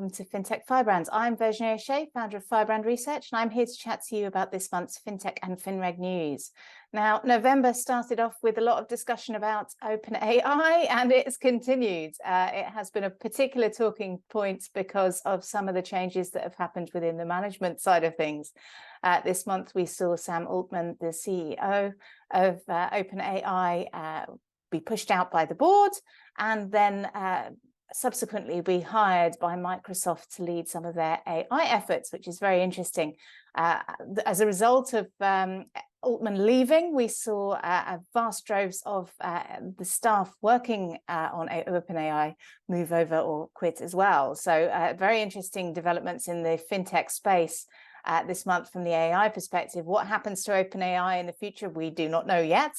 welcome to Fintech Firebrand. I'm Virginie O'Shea, founder of Firebrand Research, and I'm here to chat to you about this month's Fintech and FinReg news. Now, November started off with a lot of discussion about OpenAI, and it's continued. It has been a particular talking point because of some of the changes that have happened within the management side of things. This month, we saw Sam Altman, the CEO of OpenAI, be pushed out by the board, and then subsequently be hired by Microsoft to lead some of their AI efforts, which is very interesting. As a result of Altman leaving, we saw vast droves of the staff working on OpenAI move over or quit as well. So very interesting developments in the fintech space this month from the AI perspective. What happens to OpenAI in the future, we do not know yet.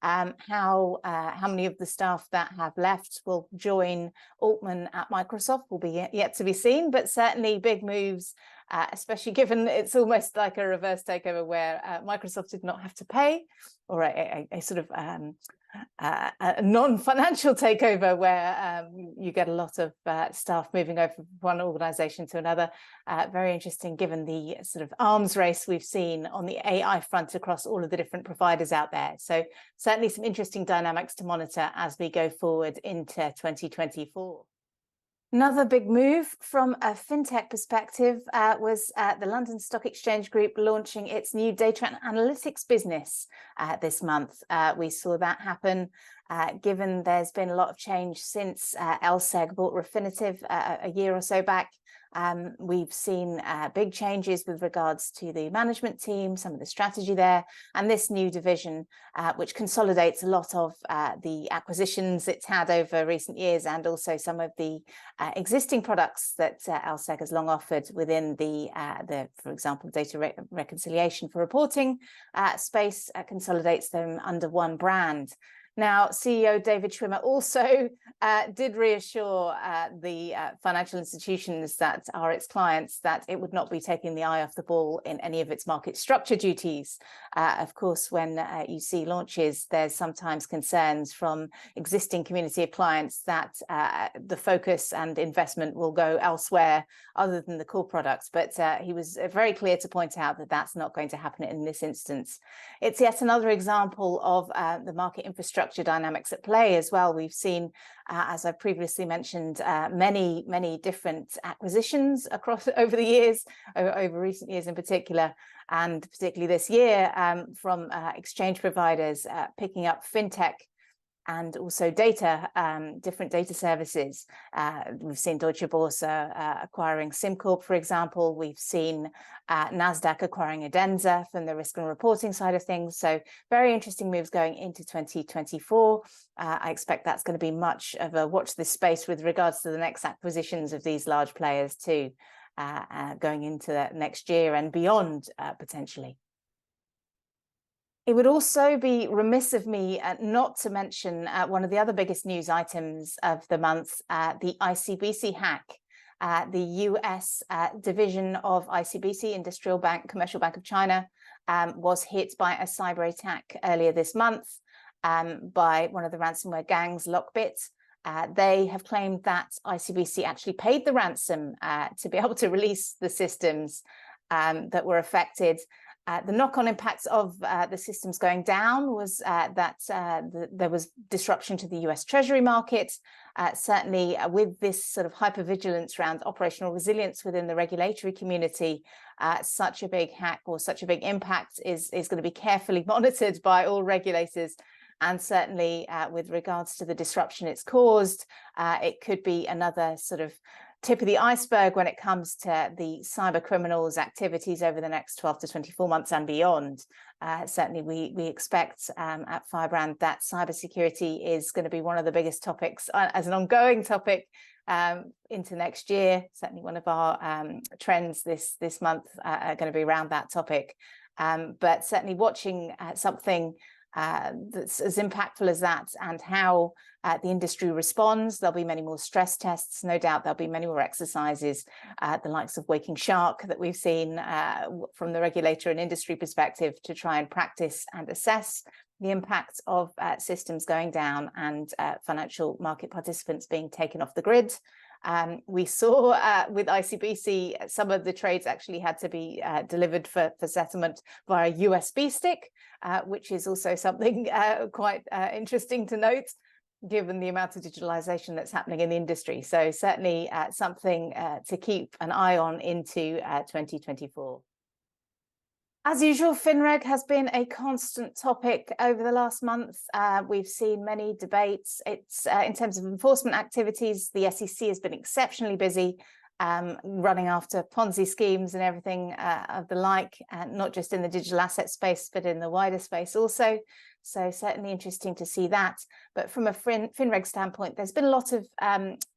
How many of the staff that have left will join Altman at Microsoft will be yet to be seen, but certainly big moves, especially given it's almost like a reverse takeover where Microsoft did not have to pay, or a sort of a non-financial takeover where you get a lot of staff moving over from one organization to another. Very interesting given the sort of arms race we've seen on the AI front across all of the different providers out there. So certainly some interesting dynamics to monitor as we go forward into 2024. Another big move from a fintech perspective was the London Stock Exchange Group launching its new data and analytics business this month. We saw that happen given there's been a lot of change since LSEG bought Refinitiv a year or so back. We've seen big changes with regards to the management team, some of the strategy there, and this new division, which consolidates a lot of the acquisitions it's had over recent years, and also some of the existing products that LSEG has long offered within the for example, data reconciliation for reporting space, consolidates them under one brand. Now, CEO David Schwimmer also did reassure the financial institutions that are its clients that it would not be taking the eye off the ball in any of its market structure duties. Of course, when you see launches, there's sometimes concerns from existing community of clients that the focus and investment will go elsewhere other than the core products. But he was very clear to point out that that's not going to happen in this instance. It's yet another example of the market infrastructure dynamics at play as well. We've seen, as I previously mentioned, many different acquisitions across over the years, over recent years in particular, and particularly this year from exchange providers picking up fintech and also data, different data services. We've seen Deutsche Börse acquiring SimCorp, for example. We've seen NASDAQ acquiring Adenza from the risk and reporting side of things. So very interesting moves going into 2024. I expect that's going to be much of a watch this space with regards to the next acquisitions of these large players too, going into the next year and beyond potentially. It would also be remiss of me not to mention one of the other biggest news items of the month, the ICBC hack. The US division of ICBC, Industrial Bank, Commercial Bank of China, was hit by a cyber attack earlier this month by one of the ransomware gangs, Lockbit. They have claimed that ICBC actually paid the ransom to be able to release the systems that were affected. The knock-on impacts of the systems going down was that there was disruption to the US Treasury market. Certainly with this sort of hypervigilance around operational resilience within the regulatory community, such a big hack or such a big impact is going to be carefully monitored by all regulators. And certainly with regards to the disruption it's caused, it could be another sort of tip of the iceberg when it comes to the cyber criminals' activities over the next 12 to 24 months and beyond. Certainly, we expect at Firebrand that cybersecurity is going to be one of the biggest topics as an ongoing topic into next year. Certainly, one of our trends this month are going to be around that topic. But certainly, watching something that's as impactful as that and how the industry responds. There'll be many more stress tests, no doubt. There'll be many more exercises, the likes of Waking Shark that we've seen from the regulator and industry perspective to try and practice and assess the impact of systems going down and financial market participants being taken off the grid. We saw with ICBC, some of the trades actually had to be delivered for settlement via USB stick, which is also something quite interesting to note, given the amount of digitalization that's happening in the industry. So certainly something to keep an eye on into 2024. As usual, FinReg has been a constant topic over the last month. We've seen many debates. It's in terms of enforcement activities, the SEC has been exceptionally busy running after Ponzi schemes and everything of the like, not just in the digital asset space, but in the wider space also. So certainly interesting to see that. But from a FinReg standpoint, there's been a lot of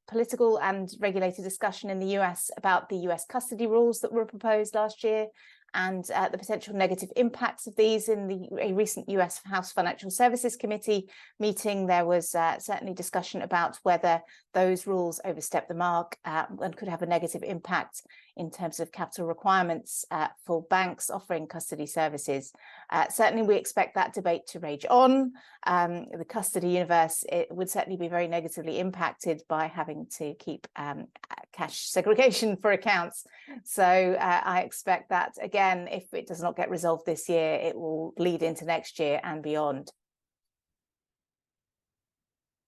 political and regulator discussion in the US about the US custody rules that were proposed last year, and the potential negative impacts of these. In a recent US House Financial Services Committee meeting, there was certainly discussion about whether those rules overstep the mark and could have a negative impact in terms of capital requirements for banks offering custody services. Certainly, we expect that debate to rage on. The custody universe, it would certainly be very negatively impacted by having to keep cash segregation for accounts. So I expect that, again, if it does not get resolved this year, it will lead into next year and beyond.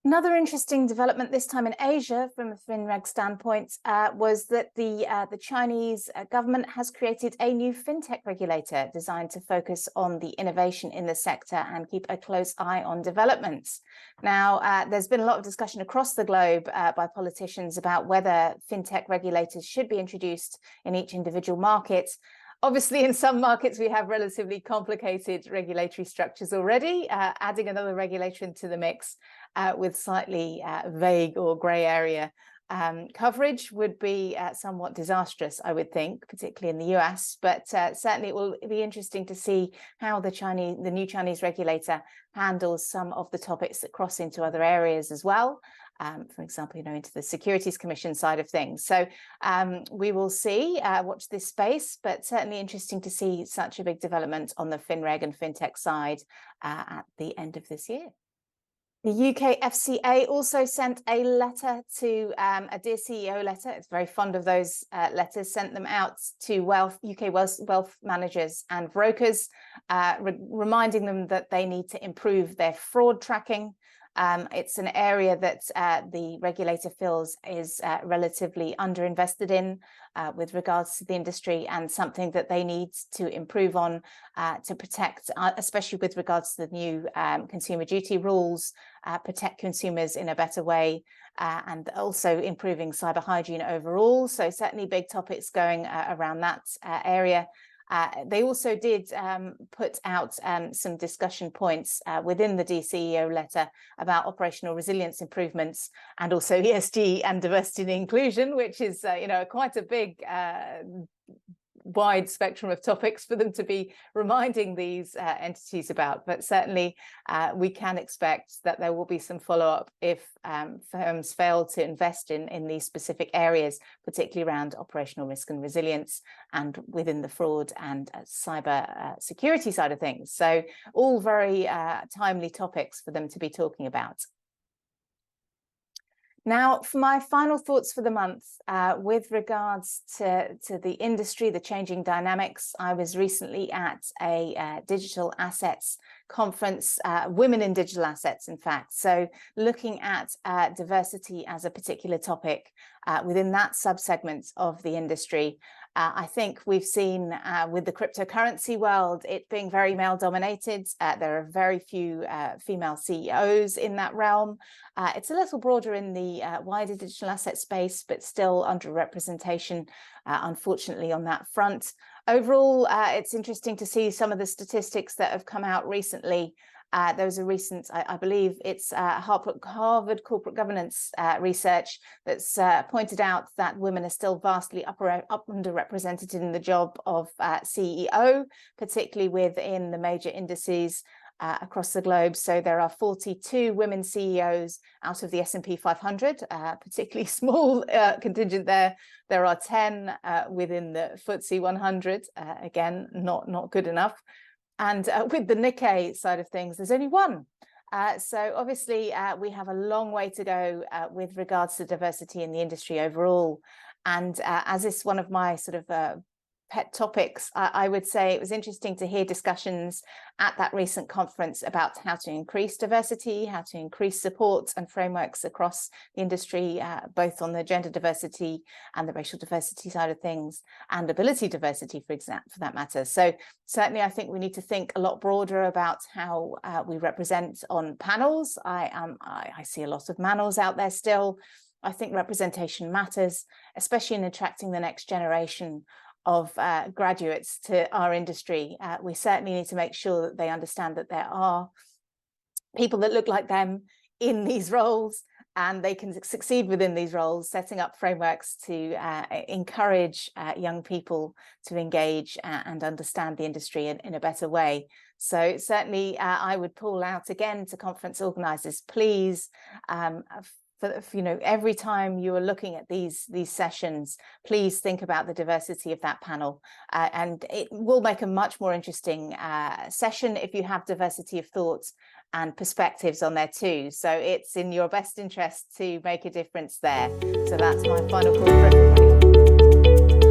Another interesting development, this time in Asia, from a FinReg standpoint, was that the Chinese government has created a new fintech regulator designed to focus on the innovation in the sector and keep a close eye on developments. Now, there's been a lot of discussion across the globe by politicians about whether fintech regulators should be introduced in each individual market. Obviously, in some markets, we have relatively complicated regulatory structures already. Adding another regulator into the mix with slightly vague or grey area coverage would be somewhat disastrous, I would think, particularly in the US. But certainly it will be interesting to see how the new Chinese regulator handles some of the topics that cross into other areas as well. For example, into the Securities Commission side of things. So we will see, watch this space, but certainly interesting to see such a big development on the FinReg and FinTech side at the end of this year. The UK FCA also sent a letter to a Dear CEO letter. It's very fond of those letters, sent them out to UK wealth managers and brokers, reminding them that they need to improve their fraud tracking. It's an area that the regulator feels is relatively underinvested in with regards to the industry, and something that they need to improve on to protect, especially with regards to the new consumer duty rules, protect consumers in a better way, and also improving cyber hygiene overall. So certainly big topics going around that area. They also did put out some discussion points within the DCEO letter about operational resilience improvements, and also ESG and diversity and inclusion, which is quite a big wide spectrum of topics for them to be reminding these entities about. But certainly we can expect that there will be some follow-up if firms fail to invest in these specific areas, particularly around operational risk and resilience and within the fraud and cyber security side of things. So all very timely topics for them to be talking about. Now, for my final thoughts for the month, with regards to the industry, the changing dynamics, I was recently at a digital assets conference, Women in Digital Assets, in fact. So looking at diversity as a particular topic within that subsegment of the industry. I think we've seen with the cryptocurrency world, it being very male dominated. There are very few female CEOs in that realm. It's a little broader in the wider digital asset space, but still underrepresentation, unfortunately, on that front. Overall, it's interesting to see some of the statistics that have come out recently. There was a recent, I believe it's Harvard Corporate Governance research that's pointed out that women are still vastly underrepresented in the job of CEO, particularly within the major indices across the globe. So there are 42 women CEOs out of the S&P 500, particularly small contingent there. There are 10 within the FTSE 100, again, not good enough. And with the Nikkei side of things, there's only one. So obviously, we have a long way to go with regards to diversity in the industry overall. And as is one of my sort of pet topics, I would say it was interesting to hear discussions at that recent conference about how to increase diversity, how to increase support and frameworks across the industry, both on the gender diversity and the racial diversity side of things, and ability diversity, for that matter. So certainly, I think we need to think a lot broader about how we represent on panels. I see a lot of manels out there still. I think representation matters, especially in attracting the next generation of graduates to our industry. We certainly need to make sure that they understand that there are people that look like them in these roles, and they can succeed within these roles, setting up frameworks to encourage young people to engage and understand the industry in a better way. So certainly I would call out again to conference organisers, please, every time you are looking at these sessions, please think about the diversity of that panel, and it will make a much more interesting session if you have diversity of thoughts and perspectives on there too. So it's in your best interest to make a difference there. So that's my final call for everybody.